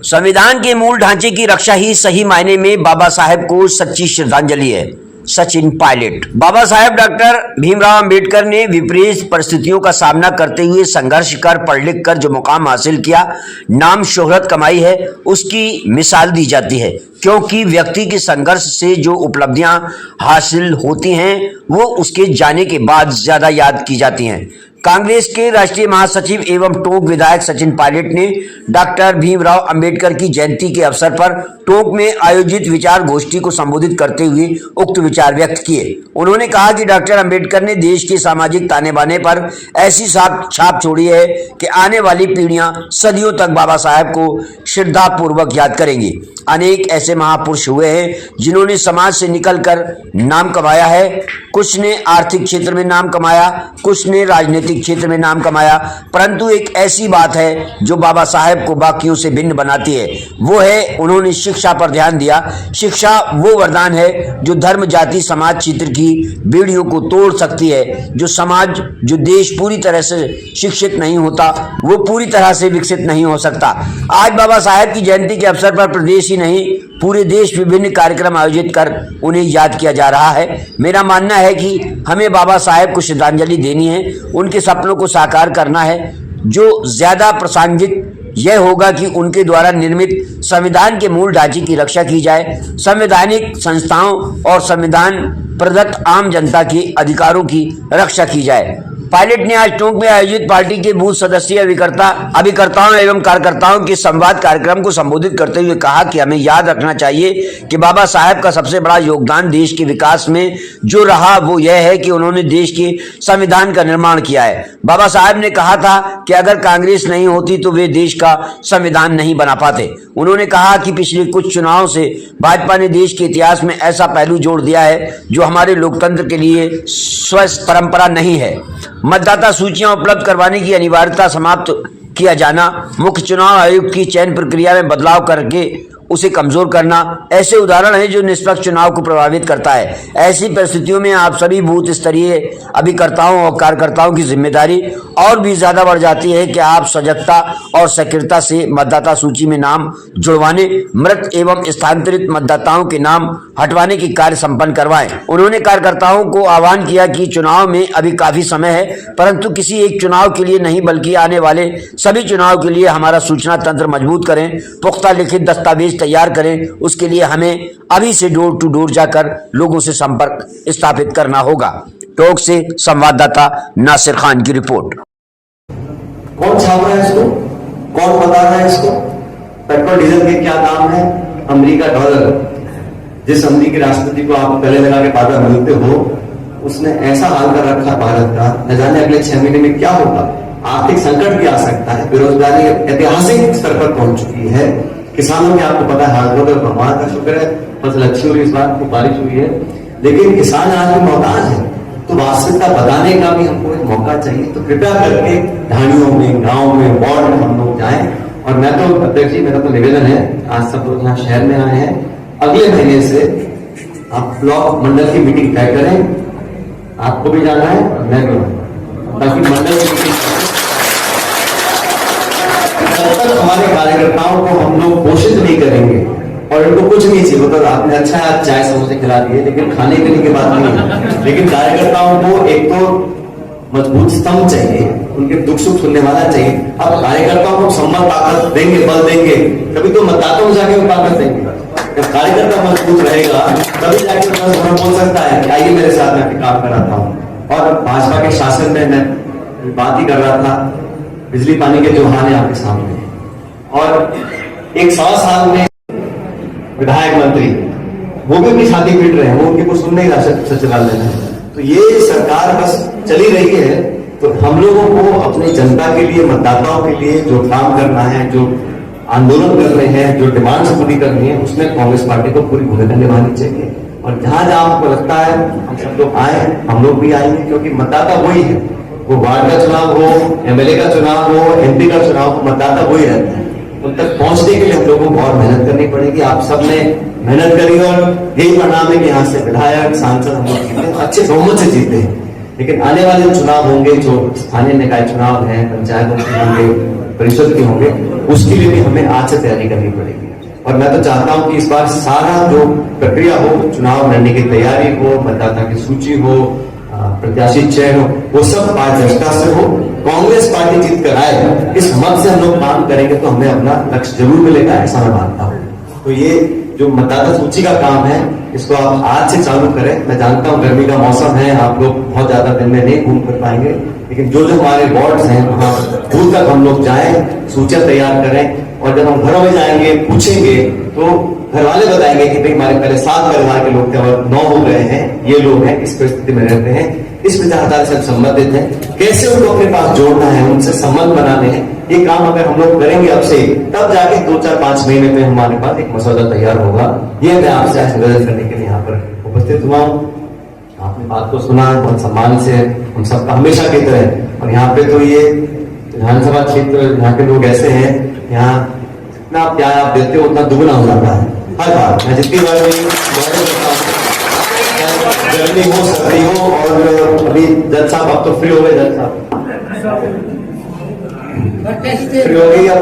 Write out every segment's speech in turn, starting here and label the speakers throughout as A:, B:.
A: संविधान के मूल ढांचे की रक्षा ही सही मायने में बाबा साहेब को सच्ची श्रद्धांजलि है। सचिन पायलट। बाबा साहेब डॉक्टर भीमराव अंबेडकर ने विपरीत परिस्थितियों का सामना करते हुए संघर्ष कर पढ़ लिख कर जो मुकाम हासिल किया, नाम शोहरत कमाई है, उसकी मिसाल दी जाती है, क्योंकि व्यक्ति के संघर्ष से जो उपलब्धियां हासिल होती हैं वो उसके जाने के बाद ज्यादा याद की जाती हैं। कांग्रेस के राष्ट्रीय महासचिव एवं टोंक विधायक सचिन पायलट ने डॉक्टर भीमराव अंबेडकर की जयंती के अवसर पर टोंक में आयोजित विचार गोष्ठी को संबोधित करते हुए उक्त विचार व्यक्त किए। उन्होंने कहा कि डॉक्टर अंबेडकर ने देश के सामाजिक ताने बाने पर ऐसी छाप छोड़ी है कि आने वाली पीढ़ियां सदियों तक बाबा साहेब को श्रद्धापूर्वक याद करेंगी। अनेक ऐसे महापुरुष हुए हैं जिन्होंने समाज से निकलकर नाम कमाया है। कुछ ने आर्थिक क्षेत्र में नाम कमाया, कुछ ने राजनीतिक क्षेत्र में नाम कमाया, परंतु एक ऐसी बात है जो बाबा साहेब को बाकियों से भिन्न बनाती है, वो है उन्होंने शिक्षा पर ध्यान दिया। शिक्षा वो वरदान है जो धर्म, जाति, समाज क्षेत्र की बेड़ियों को तोड़ सकती है। जो देश पूरी तरह से शिक्षित नहीं होता वो पूरी तरह से विकसित नहीं हो सकता। आज बाबा साहेब की जयंती के अवसर पर प्रदेश ही नहीं पूरे देश विभिन्न कार्यक्रम आयोजित कर उन्हें याद किया जा रहा है। मेरा मानना है कि हमें बाबा साहेब को श्रद्धांजलि देनी है, उनके सपनों को साकार करना है। जो ज्यादा प्रासंगिक यह होगा कि उनके द्वारा निर्मित संविधान के मूल ढांचे की रक्षा की जाए, संवैधानिक संस्थाओं और संविधान प्रदत्त आम जनता के अधिकारों की रक्षा की जाए। पायलट ने आज टोंक में आयोजित पार्टी के बूथ सदस्य अभिकर्ताओं एवं कार्यकर्ताओं के संवाद कार्यक्रम को संबोधित करते हुए कहा कि हमें याद रखना चाहिए कि बाबा साहेब का सबसे बड़ा योगदान देश के विकास में जो रहा वो यह है कि उन्होंने देश के संविधान का निर्माण किया है। बाबा साहेब ने कहा था कि अगर कांग्रेस नहीं होती तो वे देश का संविधान नहीं बना पाते। उन्होंने कहा कि पिछले कुछ चुनावों से भाजपा ने देश के इतिहास में ऐसा पहलू जोड़ दिया है जो हमारे लोकतंत्र के लिए स्वस्थ परंपरा नहीं है। मतदाता सूचियां उपलब्ध करवाने की अनिवार्यता समाप्त किया जाना, मुख्य चुनाव आयोग की चयन प्रक्रिया में बदलाव करके उसे कमजोर करना ऐसे उदाहरण हैं जो निष्पक्ष चुनाव को प्रभावित करता है। ऐसी परिस्थितियों में आप सभी बूथ स्तरीय अभिकर्ताओं और कार्यकर्ताओं की जिम्मेदारी और भी ज्यादा बढ़ जाती है कि आप सजगता और सक्रियता से मतदाता सूची में नाम जुड़वाने, मृत एवं स्थानांतरित मतदाताओं के नाम हटवाने की कार्य संपन्न करवाएं। उन्होंने कार्यकर्ताओं को आह्वान किया कि चुनाव में अभी काफी समय है, परंतु किसी एक चुनाव के लिए नहीं बल्कि आने वाले सभी चुनाव के लिए हमारा सूचना तंत्र मजबूत करें, पुख्ता लिखित दस्तावेज तैयार करें। उसके लिए हमें अभी से डोर टू डोर जाकर लोगों से संपर्क स्थापित करना होगा। टोंक से संवाददाता नासिर खान की रिपोर्ट।
B: कौन छाप रहा है इसको? कौन बता रहा है इसको? पेट्रोल डीजल के क्या दाम है? America dollar. जिस अमेरिकी राष्ट्रपति को आप गले लगा के बाधा मिलते हो, उसने ऐसा हाल कर रखा भारत का, न जाने अगले 6 महीने में क्या होगा। आर्थिक संकट भी आ सकता है, बेरोजगारी ऐतिहासिक स्तर पर पहुंच चुकी है। किसानों के आपको पता है हाल होगा, भगवान का शुक्र है फसल अच्छी हुई, इस बार खूब बारिश हुई है, लेकिन किसान आज भी मोहताज है। तो वास्तविकता बताने का भी हमको एक मौका चाहिए। तो कृपया करके ढाणियों में, गांव में, वार्ड में हम लोग जाएं। और मैं तो अध्यक्ष जी, मेरा तो निवेदन है, आज सब लोग यहाँ शहर में आए हैं, अगले महीने से आप ब्लॉक मंडल की मीटिंग तय करें। आपको भी जाना है और मैं भी, ताकि मंडल की मीटिंग हमारे कार्यकर्ताओं को हम लोग पोषित नहीं करेंगे और इनको कुछ नहीं चाहिए। मतलब आपने अच्छा चाय समोसे खिला दिए, लेकिन खाने पीने की बात नहीं। लेकिन कार्यकर्ताओं को एक तो मजबूत स्तंभ चाहिए, उनके दुख सुख सुनने वाला चाहिए। अब कार्यकर्ताओं को सम्मान ताकत देंगे, बल देंगे, कभी तो मतदाताओं को जाके ताकत देंगे। जब कार्यकर्ता मजबूत रहेगा तभी जाके बोल सकता है कि आइए मेरे साथ में काम कराता हूँ। और भाजपा के शासन में मैं बात ही कर रहा था, बिजली पानी के जो हाल है आपके सामने, और एक 100 साल में विधायक मंत्री वो भी अपनी छाती पीट रहे हैं, वो उनकी कुछ सुन नहीं रहा सचिवालय में। तो ये सरकार बस चली रही है। तो हम लोगों को अपनी जनता के लिए, मतदाताओं के लिए जो काम करना है, जो आंदोलन कर रहे हैं, जो डिमांड्स पूरी करनी है, उसमें कांग्रेस पार्टी को पूरी भूमिका निभानी चाहिए। और जहां जहां आपको लगता है हम सब लोग आए, हम लोग भी आएंगे, क्योंकि मतदाता वही है। वो वार्ड का चुनाव हो, एमएलए का चुनाव हो, एमपी का चुनाव हो, मतदाता वही रहता है। उन तक पहुंचने के लिए हम लोगों को और मेहनत करनी पड़ेगी। आप सबने मेहनत करी और यही परिणाम है कि यहाँ से विधायक, सांसद हम लोग जीते, अच्छे बहुमत से जीते हैं। लेकिन आने वाले चुनाव होंगे, जो स्थानीय निकाय चुनाव हैं, पंचायतों के होंगे, परिषद के होंगे, उसके लिए भी हमें आज से तैयारी करनी पड़ेगी। और मैं तो चाहता हूं कि इस बार सारा जो प्रक्रिया हो, चुनाव लड़ने की तैयारी हो, मतदाता की सूची हो, प्रत्याशी चयन हो, वो सब पारदर्शिता से हो। कांग्रेस पार्टी जीत कर आए, इस मत से हम लोग काम करेंगे तो हमें अपना लक्ष्य जरूर मिलेगा, ऐसा मैं मानता हूं। तो ये जो मतदाता सूची का काम है, इसको आप आज से चालू करें। मैं जानता हूं गर्मी का मौसम है, आप लोग बहुत ज्यादा दिन में नहीं घूम कर पाएंगे, लेकिन जो जो हमारे वार्ड्स हैं वहां दूर तक हम लोग जाएं, सूचियां तैयार करें, और जब हम घरों में जाएंगे पूछेंगे तो घर वाले बताएंगे कि भाई हमारे पहले 7 परिवार के लोग थे और 9 हो गए हैं, ये लोग हैं, इस परिस्थिति में रहते हैं, इस विचारधारा से संबंधित है, कैसे उनको अपने पास जोड़ना है, उनसे संबंध बनाने हैं। ये काम अगर हम लोग करेंगे अब से, तब जाके 2, 4, 5 महीने में हमारे पास एक मसौदा तैयार होगा। ये मैं आपसे आज निवेदन करने के लिए यहाँ पर उपस्थित हुआ हूँ। आपने बात को सुना बहुत सम्मान से, हम सबका हमेशा की तरह। और यहाँ पे तो ये विधानसभा क्षेत्र, यहाँ के लोग ऐसे हैं, यहाँ जितना प्यार आप देते हो उतना दुगना हो जाता है हर बार। मैं जितनी बार गर्मी हो, सर्दी हो, और अभी जज साहब अब तो फ्री हो गए, जज साहब फ्री हो गई, अब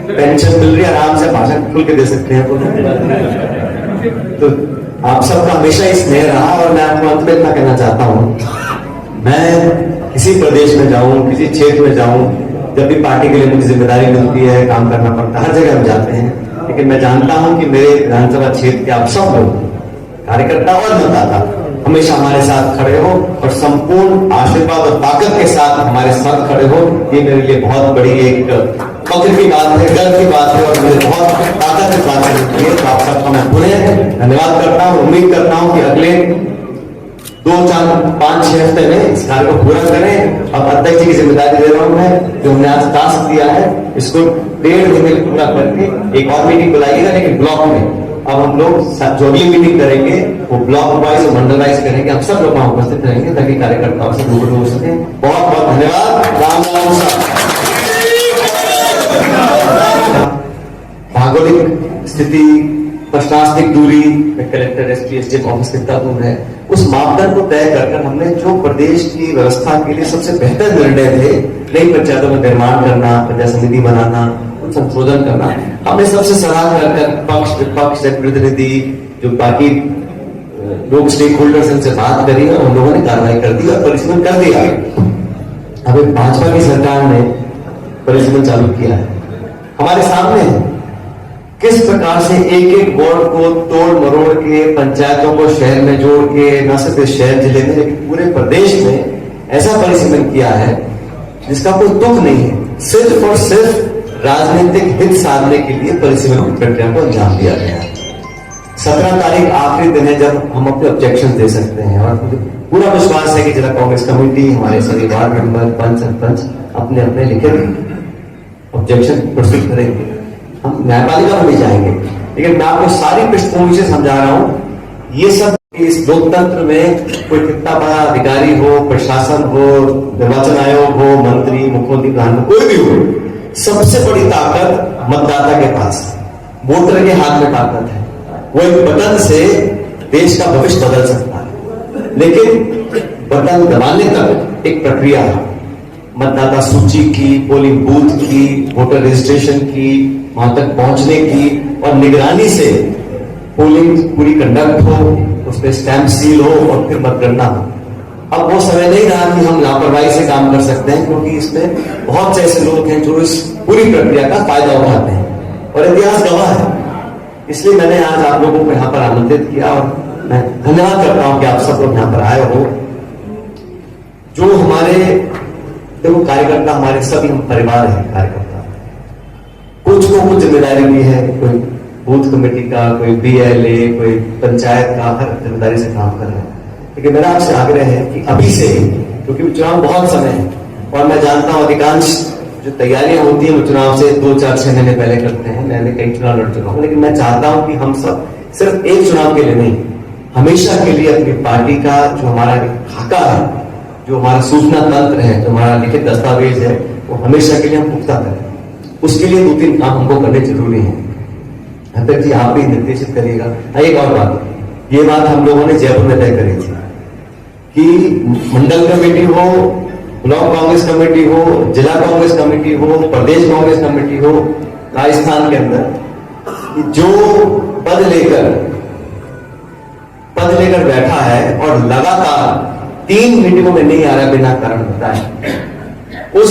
B: पेंशन मिल रही है, आराम से भाषण खुल के दे सकते हैं। तो आप सबका हमेशा ही स्नेह रहा, और मैं आपको अंत में इतना कहना चाहता हूं, मैं किसी प्रदेश में जाऊं, किसी क्षेत्र में जाऊं, जब भी पार्टी के लिए मुझे जिम्मेदारी मिलती है, काम करना पड़ता है, हर जगह हम जाते हैं, लेकिन मैं जानता हूं कि मेरे विधानसभा क्षेत्र के आप सब लोग, कार्यकर्ता और मतदाता, हमेशा हमारे साथ खड़े हो और संपूर्ण आशीर्वाद और ताकत के साथ हमारे साथ खड़े हो। ये मेरे लिए बहुत बड़ी एक फख्र की बात है, गर्व की बात है, और मुझे बहुत ताकत की बात है। तो आप सबका मैं पुनः धन्यवाद करता हूँ। उम्मीद करता हूँ कि अगले 2, 4, 5, 6 हफ्ते में इस कार्य को पूरा करें। अब अध्यक्ष जी की जिम्मेदारी दे रहा हूं मैं, जो हमने आज टास्क दिया है, इसको 1.5 महीने में पूरा करके एक और मीटिंग बुलाइएगा, लेकिन ब्लॉक में। अब हम लोग जो अगली मीटिंग करेंगे वो ब्लॉक वाइज और मंडल वाइज करेंगे, हम सब लोग वहां उपस्थित रहेंगे ताकि कार्यकर्ताओं से रूबरू हो सके। बहुत बहुत धन्यवाद। राम राम। भौगोलिक स्थिति, प्रशासनिक दूरी, कलेक्टर, एसपी, एसडीएम ऑफिस कितना दूर है, उस मापदंड को तय कर हमने जो प्रदेश की व्यवस्था के लिए सबसे बेहतर निर्णय थे, नई पंचायतों में निर्माण करना, पंचायत समिति बनाना, संशोधन करना, हमने सबसे सलाह कर पक्ष विपक्ष प्रतिनिधि जो बाकी लोग स्टेक होल्डर्स से बात करी और हम लोगों ने कार्रवाई कर दी और परिसीमन कर दिया। अभी भाजपा की सरकार ने परिसीमन चालू किया है, हमारे सामने किस प्रकार से एक वार्ड को तोड़ मरोड़ के, पंचायतों को शहर में जोड़ के, न सिर्फ शहर जिले में लेकिन पूरे प्रदेश में ऐसा परिसीमन किया है जिसका कोई तुक नहीं है। सिर्फ और सिर्फ राजनीतिक हित साधने के लिए परिसीमन की प्रक्रिया को अंजाम दिया गया है। 17 तारीख आखिरी दिन है जब हम अपने ऑब्जेक्शन दे सकते हैं, और मुझे पूरा विश्वास है कि जिला कांग्रेस कमेटी, हमारे सभी वार्ड मेंबर, पंच, सरपंच अपने अपने लिखित ऑब्जेक्शन प्रस्तुत करेंगे। हम न्यायपालिका में भी जाएंगे, लेकिन मैं आपको सारी पृष्ठभूमि से समझा रहा हूं, ये सब इस लोकतंत्र में कोई कितना बड़ा अधिकारी हो, प्रशासन हो, निर्वाचन आयोग हो, मंत्री, मुख्यमंत्री, प्रधानमंत्री, कोई भी हो, सबसे बड़ी ताकत मतदाता के पास, वोटर के हाथ में ताकत है। वो एक बटन से देश का भविष्य बदल सकता है, लेकिन बटन दबाने तक एक प्रक्रिया है। मतदाता सूची की, पोलिंग बूथ की, वोटर रजिस्ट्रेशन की, वहां तक पहुंचने की, और निगरानी से पोलिंग पूरी कंडक्ट हो, उसमें स्टैंप सील हो और फिर मतगणना हो। अब वो समय नहीं रहा कि हम लापरवाही से काम कर सकते हैं, क्योंकि इसमें बहुत से ऐसे लोग हैं जो इस पूरी प्रक्रिया का फायदा उठाते हैं और इतिहास गवाह है। इसलिए मैंने आज आप लोगों को यहाँ पर आमंत्रित किया, और मैं धन्यवाद करता हूं कि आप सब लोग यहाँ पर आए हो। जो हमारे देखो कार्यकर्ता, हमारे सभी हम परिवार हैं कार्यकर्ता, कुछ को कुछ जिम्मेदारी भी है, कोई बूथ कमेटी का, कोई बीएलए, कोई पंचायत का, हर जिम्मेदारी से काम कर रहे हैं। लेकिन मेरा आपसे आग्रह है कि अभी से, क्योंकि चुनाव बहुत समय है, और मैं जानता हूं अधिकांश जो तैयारियां होती है वो चुनाव से 2, 4, 6 महीने पहले करते हैं। मैंने कई चुनाव लड़ चुका हूं, लेकिन मैं चाहता हूं कि हम सब सिर्फ एक चुनाव के लिए नहीं, हमेशा के लिए अपनी पार्टी का जो हमारा खाका है, जो हमारा सूचना तंत्र है, जो हमारा लिखित दस्तावेज है, वो हमेशा के लिए हम पुख्ता करें। उसके लिए 2-3 काम हमको करने जरूरी है। अध्यक्ष जी आप भी निर्देशित करिएगा। एक और बात, ये बात हम लोगों ने जयपुर में तय करी थी कि मंडल कमेटी हो, ब्लॉक कांग्रेस कमेटी हो, जिला कांग्रेस कमेटी हो, प्रदेश कांग्रेस कमेटी हो, राजस्थान के अंदर कि जो पद लेकर बैठा है और लगातार 3 मीटिंगों में नहीं आ रहा बिना कारण बताए, उस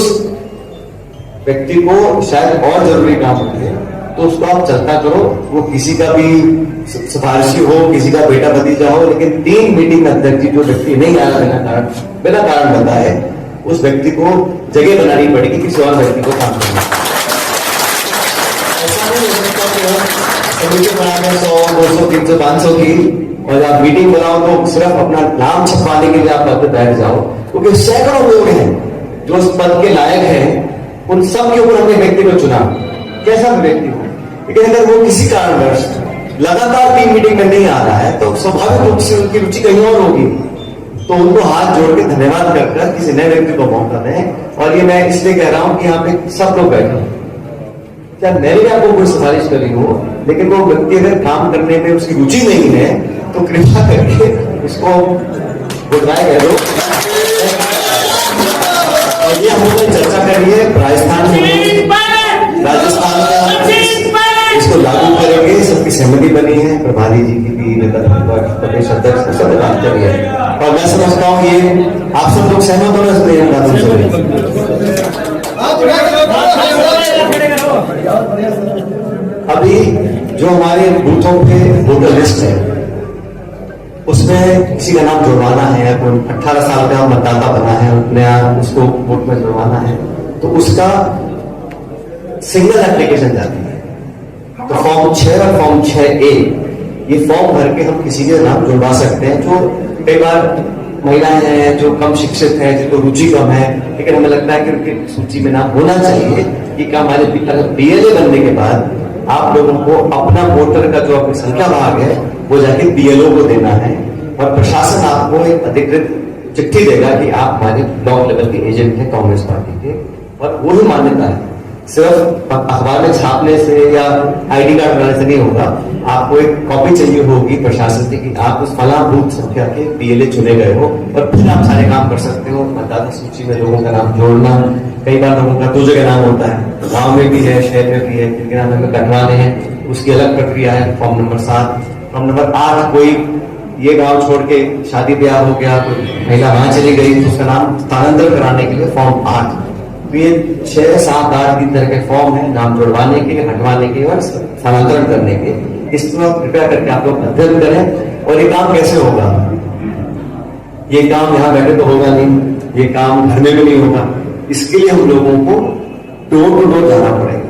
B: व्यक्ति को शायद और जरूरी काम होते हैं तो उसको आप चलता करो। वो किसी का भी सिफारिशी हो, किसी का बेटा भतीजा हो, लेकिन 3 मीटिंग में अध्यक्ष जी जो व्यक्ति नहीं आ रहा बिना कारण बताए, उस व्यक्ति को जगह बनानी पड़ेगी, किसी और व्यक्ति को काम करना। ऐसा नहीं हो सकता कि हम कमेटी बनाने 100, 200, 300, 500 की और आप मीटिंग बनाओ तो सिर्फ अपना नाम छपवाने के लिए आप पद पे बैठ जाओ, क्योंकि सैकड़ों लोग हैं जो उस पद के लायक हैं। उन सब के ऊपर हमने व्यक्ति को चुना, कैसा भी व्यक्ति हो, लेकिन अगर वो किसी कारणवश लगातार 3 मीटिंग में नहीं आ रहा है तो स्वाभाविक रूप से उनकी रुचि कहीं और होगी। तो उनको हाथ जोड़ के धन्यवाद कर किसी नए व्यक्ति को मौका दें। और ये मैं इसलिए कह रहा हूं कि यहाँ पे सब लोग बैठे हैं, क्या मैंने भी आपको कोई सिफारिश करी हो, लेकिन वो व्यक्ति अगर काम करने में उसकी रुचि नहीं है तो कृपया करके उसको गुड बाय कह दो। और ये हम लोगों ने चर्चा करी है, राजस्थान का इसको लागू करेंगे, सबकी सहमति बनी है, प्रभारी जी की भी, प्रदेश अध्यक्ष सब बात करी है। और मैं समझता हूँ ये आप सब लोग सहमत हो रहे हैं बातों से। अभी जो हमारे बूथों पे वोटर लिस्ट है उसमें किसी का नाम जुड़वाना है, कोई 18 साल का मतदाता बना है, नया उसको वोट में जुड़वाना है तो उसका सिंगल एप्लीकेशन जाती है। तो फॉर्म 6 और फॉर्म 6A ये फॉर्म भर के हम किसी के नाम जुड़वा सकते हैं। जो कई बार महिलाएं हैं जो कम शिक्षित हैं, जिनको रुचि कम है, लेकिन हमें लगता है कि उनकी सूची में नाम होना चाहिए कि क्या हमारे BLA बनने के बाद आप लोगों को अपना वोटर का जो अपनी संख्या भाग है वो जाके BLO को देना है और प्रशासन आपको एक अधिकृत चिट्ठी देगा कि आप हमारे ब्लॉक लेवल के एजेंट हैं कांग्रेस पार्टी के। और वही मान्यता है, सिर्फ अखबार में छापने से या ID कार्ड बनाने से नहीं होगा। आपको एक कॉपी चाहिए होगी प्रशासन से कि आप उस फला बूथ संख्या के BLA चुने गए हो, और फिर आप सारे काम कर सकते हो। मतदाता सूची में लोगों का नाम जोड़ना, कई बार लोगों का 2 जगह नाम होता है, गांव में भी है, शहर में भी है, जिनके नाम हमें कटवाने हैं उसकी अलग प्रक्रिया है। फॉर्म नंबर 7, फॉर्म नंबर 8 कोई ये गांव छोड़ के शादी ब्याह हो गया, कोई महिला वहां चली गई तो उसका नाम स्थानांतरण कराने के लिए फॉर्म 8। तो ये 6, 7, 8 तीन तरह के फॉर्म है, नाम जुड़वाने के, हटवाने के और स्थानांतरण करने के। इसको कृपया करके आप लोग अध्ययन करें। और ये काम कैसे होगा, ये काम यहाँ बैठे तो होगा नहीं, ये काम घर में भी नहीं होगा। इसके लिए हम लोगों को डोर टू डोर जाना पड़ेगा।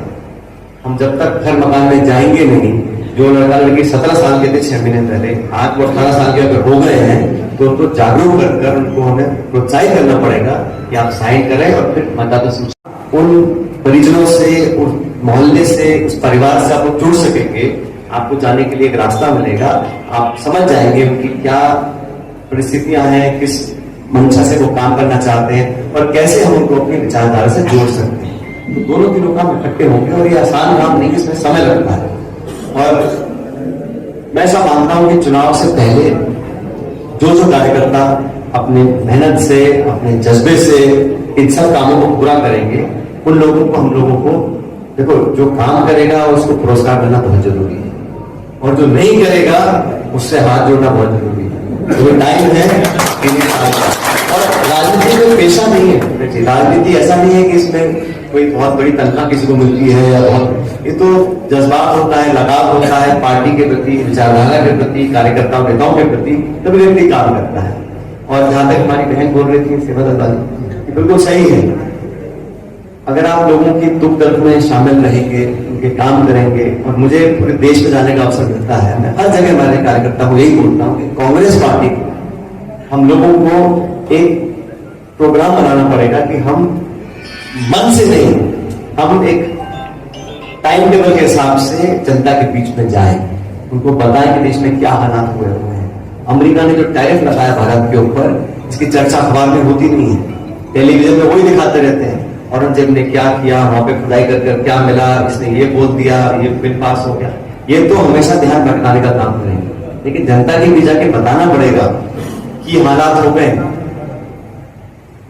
B: हम जब तक घर मकान में जाएंगे नहीं, जो लड़का लड़की 17 साल के थे 6 महीने पहले, आज वो 18 साल के अगर हो गए हैं तो उनको जागरूक कर उनको हमें प्रोत्साहित करना पड़ेगा कि आप साइन करें और फिर मतदाता सूची उन परिजनों से, उस मोहल्ले से, उस परिवार से आप लोग जुड़ सकेंगे। आपको जाने के लिए एक रास्ता मिलेगा, आप समझ जाएंगे उनकी क्या परिस्थितियां हैं, किस मंशा से वो काम करना चाहते हैं और कैसे हम उनको अपनी विचारधारा से जोड़ सकते हैं। तो दोनों तीनों काम इकट्ठे होंगे और ये आसान काम नहीं, इसमें समय लगता है। और मैं ऐसा मानता हूं कि चुनाव से पहले जो कार्यकर्ता अपनी मेहनत से, अपने जज्बे से इन सब कामों को पूरा करेंगे, उन लोगों को, हम लोगों को, देखो जो काम करेगा उसको पुरस्कार देना बहुत जरूरी है, और जो नहीं करेगा उससे हाथ जोड़ना बहुत जरूरी है। तो टाइम है। और राजनीति में पेशा नहीं है, राजनीति ऐसा नहीं है कि इसमें कोई बहुत बड़ी तनख्वाह किसी को मिलती है या बहुत, ये तो जज्बात होता है, लगाव होता है पार्टी के प्रति, विचारधारा के प्रति, कार्यकर्ताओं नेताओं के प्रति, तभी व्यक्ति काम करता है। और जहां तक हमारी बहन बोल रही थी सेवा दत्ताजी, बिल्कुल सही है। अगर आप लोगों की दुख दर्द में शामिल रहेंगे, उनके काम करेंगे, और मुझे पूरे देश में जाने का अवसर मिलता है, मैं हर जगह हमारे कार्यकर्ता को यही बोलता हूँ कि कांग्रेस पार्टी को, हम लोगों को एक प्रोग्राम बनाना पड़ेगा कि हम मन से नहीं, हम एक टाइम टेबल के हिसाब से जनता के बीच में जाएं, उनको बताएं कि देश में क्या हालात हुए हैं। अमेरिका ने जो टैरिफ लगाया भारत के ऊपर, इसकी चर्चा अखबार में होती नहीं है, टेलीविजन में वही दिखाते रहते हैं, औरंगजेब ने क्या किया, वहां पे खुदाई कर क्या मिला, इसने ये बोल दिया, ये बिल पास हो गया। ये तो हमेशा ध्यान भटकाने का काम करेंगे, लेकिन जनता के बीच जाके बताना पड़ेगा कि हालात हो गए।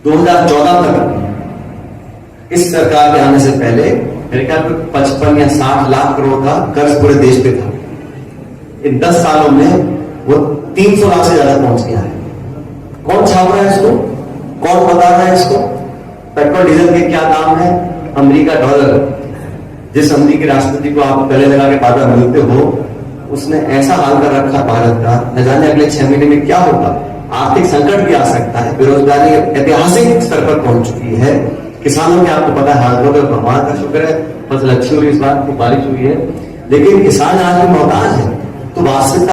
B: 2014 तक इस सरकार के आने से पहले मेरे ख्याल में 55 या 60 लाख करोड़ का कर्ज पूरे देश पे था। इन 10 सालों में वो 300 लाख से ज्यादा पहुंच गया है। कौन छाप रहा है इसको? कौन बता रहा है इसको? पेट्रोल डीजल के क्या दाम है? अमेरिका डॉलर, जिस अमेरिकी राष्ट्रपति को आप गले लगा के बार मिलते हो, उसने ऐसा हाल कर रखा भारत का, न जाने अगले 6 महीने में क्या होगा। आर्थिक संकट भी आ सकता है, बेरोजगारी ऐतिहासिक स्तर पर पहुंच चुकी है। किसानों के आपको पता है हाल हो, भगवान का शुक्र है फसल अच्छी हुई, इस बार खूब बारिश हुई है, लेकिन किसान आज भी मोहताज है। तो वास्तविकता